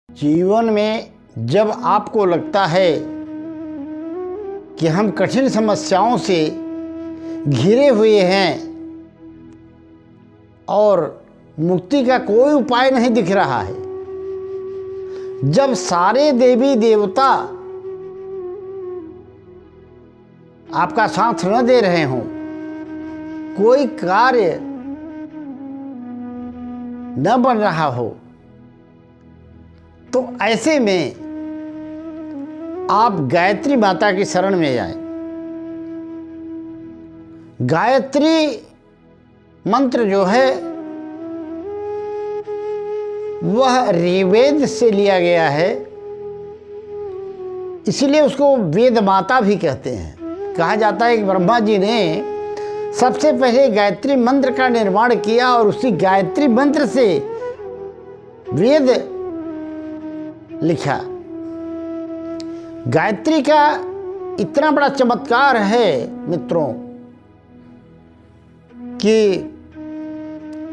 जीवन में जब आपको लगता है कि हम कठिन समस्याओं से घिरे हुए हैं और मुक्ति का कोई उपाय नहीं दिख रहा है, जब सारे देवी देवता आपका साथ न दे रहे हों, कोई कार्य न बन रहा हो, तो ऐसे में आप गायत्री माता की शरण में जाएं। गायत्री मंत्र जो है वह ऋग्वेद से लिया गया है, इसलिए उसको वेद माता भी कहते हैं। कहा जाता है कि ब्रह्मा जी ने सबसे पहले गायत्री मंत्र का निर्माण किया और उसी गायत्री मंत्र से वेद लिखा। गायत्री का इतना बड़ा चमत्कार है मित्रों कि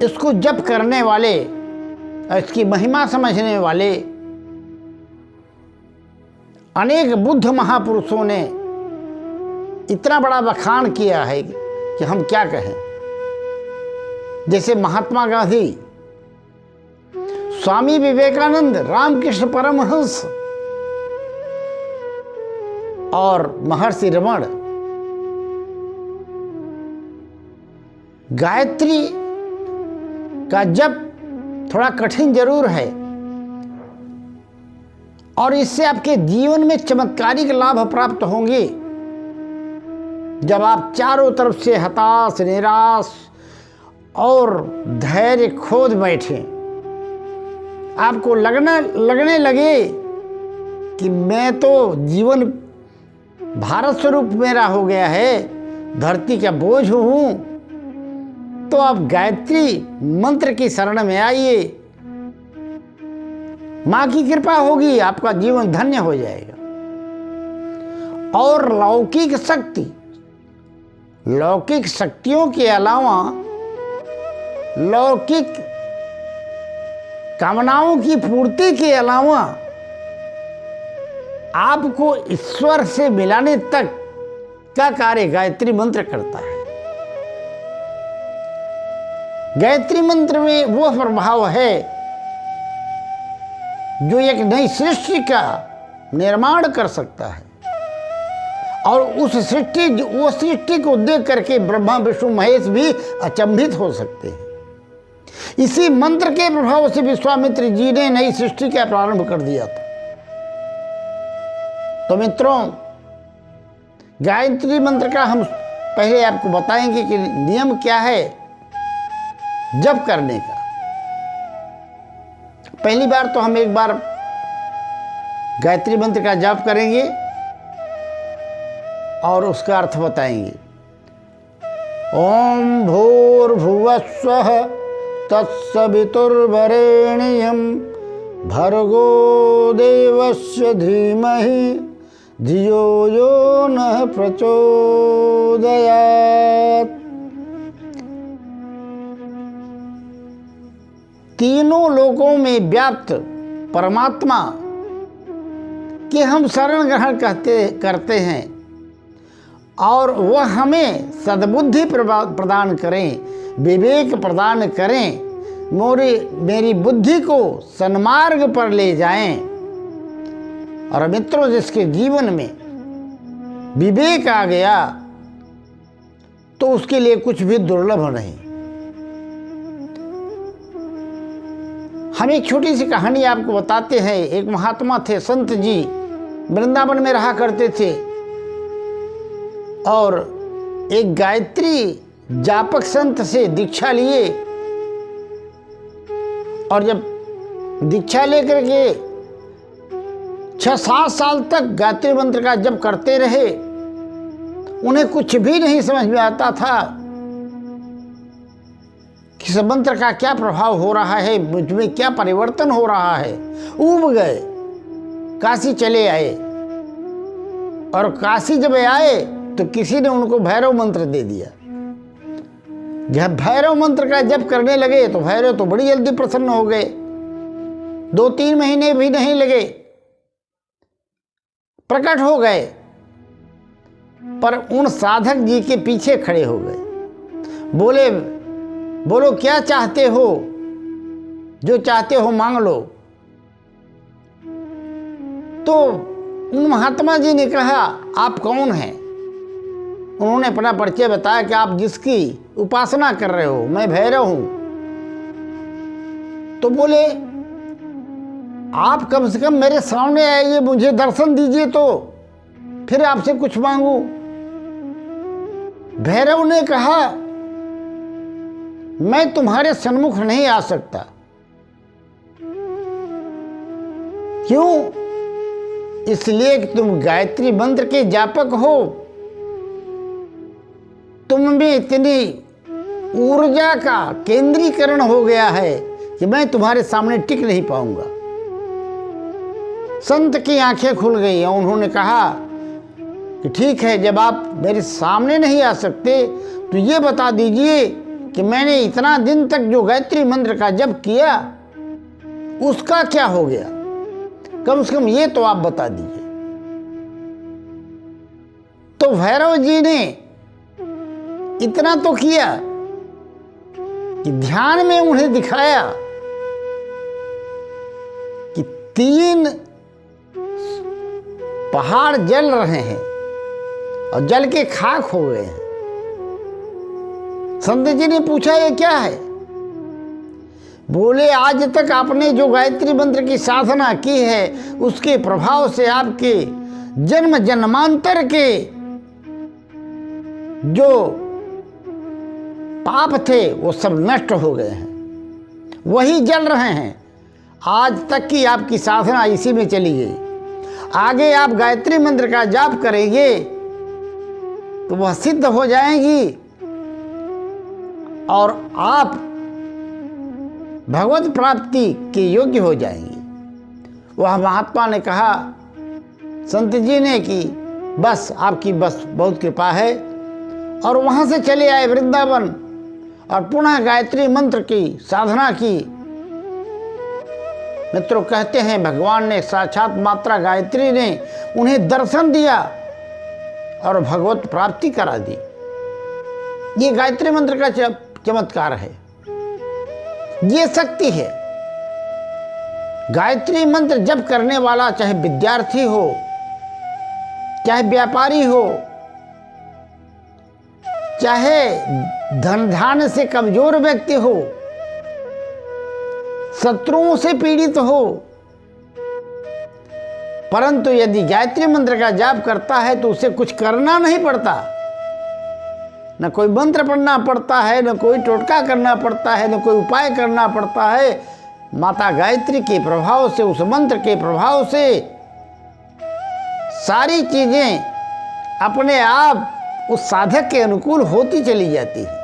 इसको जप करने वाले और इसकी महिमा समझने वाले अनेक बुद्ध महापुरुषों ने इतना बड़ा बखान किया है कि हम क्या कहें। जैसे महात्मा गांधी, स्वामी विवेकानंद, रामकृष्ण परमहंस और महर्षि रमण। गायत्री का जप थोड़ा कठिन जरूर है और इससे आपके जीवन में चमत्कारिक लाभ प्राप्त होंगे। जब आप चारों तरफ से हताश, निराश और धैर्य खोद बैठे, आपको लगने लगे कि मैं तो जीवन भारत स्वरूप मेरा हो गया है, धरती का बोझ हूँ, तो आप गायत्री मंत्र की शरण में आइए। माँ की कृपा होगी, आपका जीवन धन्य हो जाएगा। और लौकिक शक्तियों के अलावा लौकिक कामनाओं की पूर्ति के अलावा आपको ईश्वर से मिलाने तक का कार्य गायत्री मंत्र करता है। गायत्री मंत्र में वह प्रभाव है जो एक नई सृष्टि का निर्माण कर सकता है और वो सृष्टि को देख करके ब्रह्मा विष्णु महेश भी अचंभित हो सकते हैं। इसी मंत्र के प्रभाव से विश्वामित्र जी ने नई सृष्टि का प्रारंभ कर दिया था। तो मित्रों, गायत्री मंत्र का हम पहले आपको बताएंगे कि नियम क्या है जप करने का। पहली बार तो हम एक बार गायत्री मंत्र का जप करेंगे और उसका अर्थ बताएंगे। ओम भूर्भुवस्वः तत्सवितुर्वरेण्यं भर्गो देवस्य धीमहि धियो यो नः प्रचोदयात्। तीनों लोकों में व्याप्त परमात्मा के हम शरण ग्रहण करते हैं और वह हमें सद्बुद्धि प्रदान करें, विवेक प्रदान करें, मेरी बुद्धि को सन्मार्ग पर ले जाएं। और मित्रों, जिसके जीवन में विवेक आ गया तो उसके लिए कुछ भी दुर्लभ नहीं। हम एक छोटी सी कहानी आपको बताते हैं। एक महात्मा थे, संत जी, वृंदावन में रहा करते थे और एक गायत्री जापक संत से दीक्षा लिए और जब दीक्षा लेकर के 6-7 साल तक गायत्री मंत्र का जप करते रहे, उन्हें कुछ भी नहीं समझ में आता था कि इस मंत्र का क्या प्रभाव हो रहा है, मुझ में क्या परिवर्तन हो रहा है। ऊब गए, काशी चले आए और काशी जब आए तो किसी ने उनको भैरव मंत्र दे दिया। जब भैरव मंत्र का जप करने लगे तो भैरव तो बड़ी जल्दी प्रसन्न हो गए। 2-3 महीने भी नहीं लगे, प्रकट हो गए, पर उन साधक जी के पीछे खड़े हो गए। बोले, बोलो क्या चाहते हो, जो चाहते हो मांग लो। तो उन महात्मा जी ने कहा, आप कौन हैं? उन्होंने अपना परिचय बताया कि आप जिसकी उपासना कर रहे हो, मैं भैरव हूं। तो बोले, आप कम से कम मेरे सामने आइए, मुझे दर्शन दीजिए तो फिर आपसे कुछ मांगू। भैरव ने कहा, मैं तुम्हारे सन्मुख नहीं आ सकता। क्यों? इसलिए कि तुम गायत्री मंत्र के जापक हो, तुम में इतनी ऊर्जा का केंद्रीकरण हो गया है कि मैं तुम्हारे सामने टिक नहीं पाऊंगा। संत की आंखें खुल गई और उन्होंने कहा कि ठीक है, जब आप मेरे सामने नहीं आ सकते तो ये बता दीजिए कि मैंने इतना दिन तक जो गायत्री मंत्र का जप किया उसका क्या हो गया, कम से कम ये तो आप बता दीजिए। तो भैरव जी ने इतना तो किया कि ध्यान में उन्हें दिखाया कि 3 पहाड़ जल रहे हैं और जल के खाक हो गए हैं। संत जी ने पूछा, ये क्या है? बोले, आज तक आपने जो गायत्री मंत्र की साधना की है उसके प्रभाव से आपके जन्म जन्मांतर के जो पाप थे वो सब नष्ट हो गए हैं, वही जल रहे हैं। आज तक की आपकी साधना इसी में चली गई। आगे आप गायत्री मंत्र का जाप करेंगे तो वह सिद्ध हो जाएगी और आप भगवत प्राप्ति के योग्य हो जाएंगे। वह महात्मा ने कहा संत जी ने कि बस आपकी बहुत कृपा है, और वहाँ से चले आए वृंदावन और पुनः गायत्री मंत्र की साधना की। मित्रों, कहते हैं भगवान ने साक्षात मात्रा गायत्री ने उन्हें दर्शन दिया और भगवत प्राप्ति करा दी। ये गायत्री मंत्र का चमत्कार है, ये शक्ति है। गायत्री मंत्र जप करने वाला चाहे विद्यार्थी हो, चाहे व्यापारी हो, चाहे धन धान्य से कमजोर व्यक्ति हो, शत्रुओं से पीड़ित हो, परंतु यदि गायत्री मंत्र का जाप करता है तो उसे कुछ करना नहीं पड़ता, न कोई मंत्र पढ़ना पड़ता है, न कोई टोटका करना पड़ता है, न कोई उपाय करना पड़ता है। माता गायत्री के प्रभाव से, उस मंत्र के प्रभाव से सारी चीजें अपने आप उस साधक के अनुकूल होती चली जाती है।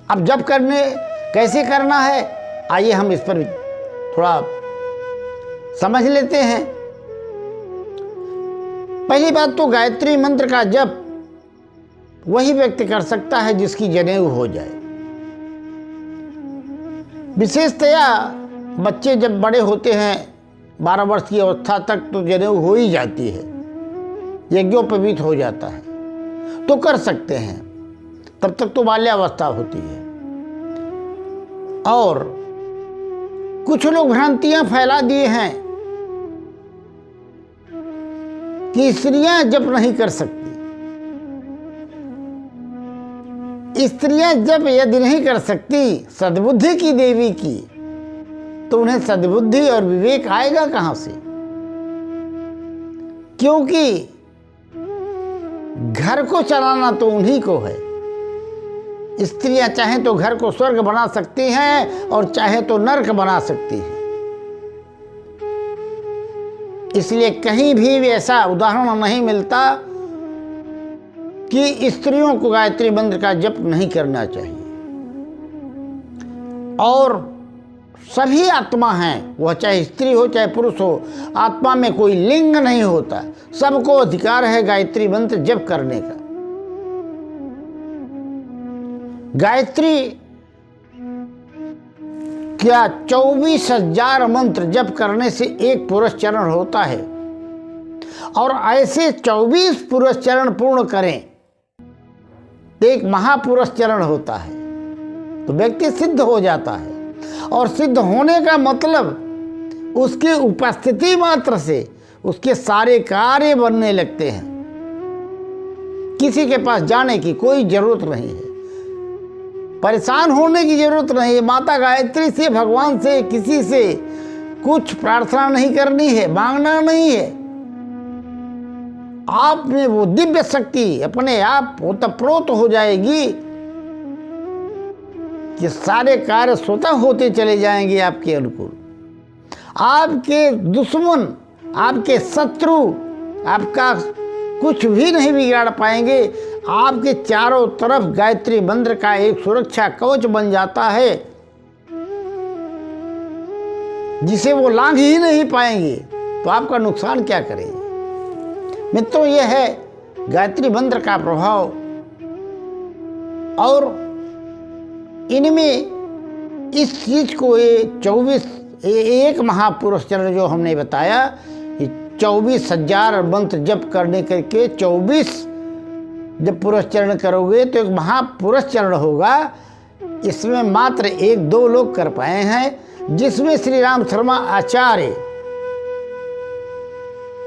अब जप करने कैसे करना है, आइए हम इस पर थोड़ा समझ लेते हैं। पहली बात तो गायत्री मंत्र का जप वही व्यक्ति कर सकता है जिसकी जनेऊ हो जाए। विशेषतया बच्चे जब बड़े होते हैं 12 वर्ष की अवस्था तक तो जनेऊ हो ही जाती है, यज्ञोपवीत हो जाता है, तो कर सकते हैं। तब तक तो बाल्यावस्था होती है। और कुछ लोग भ्रांतियां फैला दिए हैं कि स्त्रियां जप नहीं कर सकती। स्त्रियां जप यदि नहीं कर सकती सद्बुद्धि की देवी की, तो उन्हें सद्बुद्धि और विवेक आएगा कहां से? क्योंकि घर को चलाना तो उन्हीं को है। स्त्रियां चाहे तो घर को स्वर्ग बना सकती हैं और चाहे तो नरक बना सकती हैं। इसलिए कहीं भी ऐसा उदाहरण नहीं मिलता कि स्त्रियों को गायत्री मंत्र का जप नहीं करना चाहिए। और सभी आत्मा हैं, वह चाहे स्त्री हो चाहे पुरुष हो, आत्मा में कोई लिंग नहीं होता, सबको अधिकार है गायत्री मंत्र जप करने का। गायत्री क्या 24,000 मंत्र जप करने से एक पुरुष चरण होता है? और ऐसे 24 पुरुष चरण पूर्ण करें तो एक महापुरुष चरण होता है, तो व्यक्ति सिद्ध हो जाता है। और सिद्ध होने का मतलब उसकी उपस्थिति मात्र से उसके सारे कार्य बनने लगते हैं। किसी के पास जाने की कोई जरूरत नहीं है, परेशान होने की जरूरत नहीं है। माता गायत्री से, भगवान से, किसी से कुछ प्रार्थना नहीं करनी है, मांगना नहीं है। आप में वो दिव्य शक्ति अपने आप ओतप्रोत हो जाएगी कि सारे कार्य स्वतः होते चले जाएंगे आपके अनुकूल। आपके दुश्मन, आपके शत्रु आपका कुछ भी नहीं बिगाड़ पाएंगे। आपके चारों तरफ गायत्री मंत्र का एक सुरक्षा कवच बन जाता है जिसे वो लांघ ही नहीं पाएंगे, तो आपका नुकसान क्या करेंगे। मित्रों, यह है गायत्री मंत्र का प्रभाव। और इनमें इस चीज को ये 24 एक महापुरुष चरण जो हमने बताया, 24,000 मंत्र जप करने करके 24 जब पुरुष चरण करोगे तो एक महापुरुष चरण होगा। इसमें मात्र 1-2 लोग कर पाए हैं, जिसमें श्री राम शर्मा आचार्य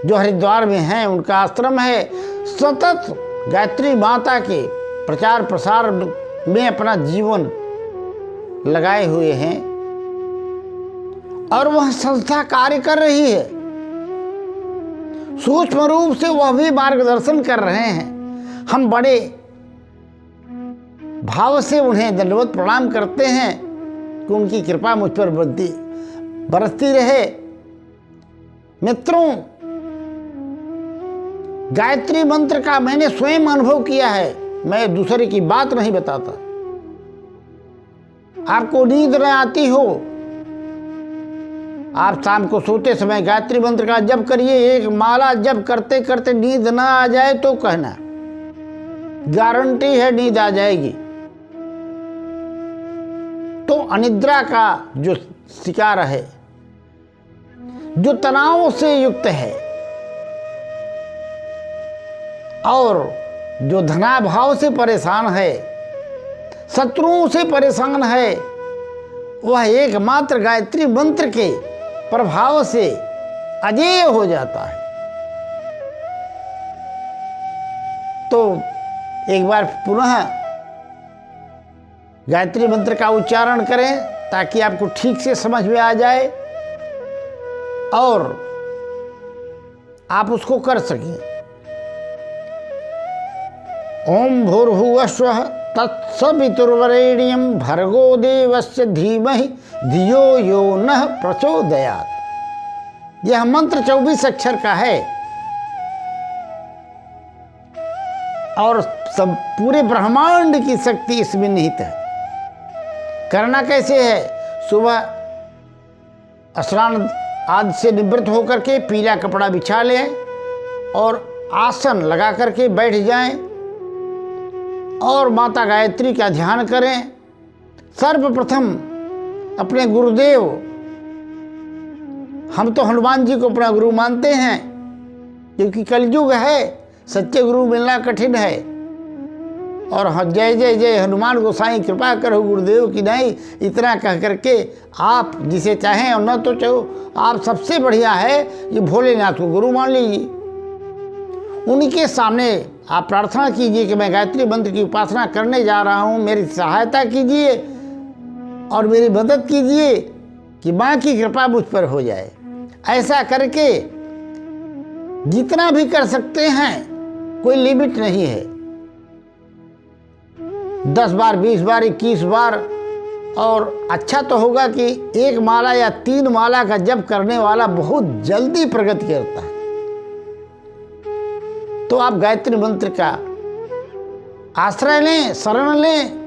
जो हरिद्वार में हैं, उनका आश्रम है, सतत गायत्री माता के प्रचार प्रसार में अपना जीवन लगाए हुए हैं और वह संस्था कार्य कर रही है। सूक्ष्म रूप से वह भी मार्गदर्शन कर रहे हैं। हम बड़े भाव से उन्हें दंडवत प्रणाम करते हैं कि उनकी कृपा मुझ पर बरसती रहे। मित्रों, गायत्री मंत्र का मैंने स्वयं अनुभव किया है, मैं दूसरे की बात नहीं बताता। आपको नींद न आती हो, आप शाम को सोते समय गायत्री मंत्र का जप करिए। एक माला जप करते करते नींद ना आ जाए तो कहना, गारंटी है नींद आ जाएगी। तो अनिद्रा का जो शिकार है, जो तनाव से युक्त है और जो धनाभाव से परेशान है, शत्रुओं से परेशान है, वह एकमात्र गायत्री मंत्र के प्रभाव से अजेय हो जाता है। तो एक बार पुनः गायत्री मंत्र का उच्चारण करें ताकि आपको ठीक से समझ में आ जाए और आप उसको कर सकें। ओम भूर्भुवस्वः तत्सवितुर्वरेण्यं भर्गो देवस्य धीमहि धियो यो नः प्रचोदयात्। यह मंत्र 24 अक्षर का है और सब पूरे ब्रह्मांड की शक्ति इसमें निहित है। करना कैसे है? सुबह स्नान आदि से निवृत्त होकर के पीला कपड़ा बिछा लें और आसन लगा करके बैठ जाएं और माता गायत्री का ध्यान करें। सर्वप्रथम अपने गुरुदेव, हम तो हनुमान जी को अपना गुरु मानते हैं क्योंकि कलयुग है, सच्चे गुरु मिलना कठिन है। और जय जय जय हनुमान गोसाई कृपा करो गुरुदेव की नहीं, इतना कह करके आप जिसे चाहें और न तो चाहो, आप सबसे बढ़िया है ये भोलेनाथ को गुरु मान लीजिए। उनके सामने आप प्रार्थना कीजिए कि मैं गायत्री मंत्र की उपासना करने जा रहा हूँ, मेरी सहायता कीजिए और मेरी मदद कीजिए कि माँ की कृपा मुझ पर हो जाए। ऐसा करके जितना भी कर सकते हैं, कोई लिमिट नहीं है। 10 बार, 20 बार, 21 बार। और अच्छा तो होगा कि एक माला या 3 माला का जप करने वाला बहुत जल्दी प्रगति करता है। तो आप गायत्री मंत्र का आश्रय लें, शरण लें,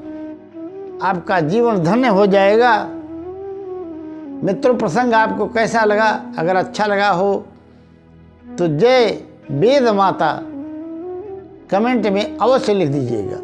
आपका जीवन धन्य हो जाएगा। मित्रों, प्रसंग आपको कैसा लगा? अगर अच्छा लगा हो तो जय वेद माता कमेंट में अवश्य लिख दीजिएगा।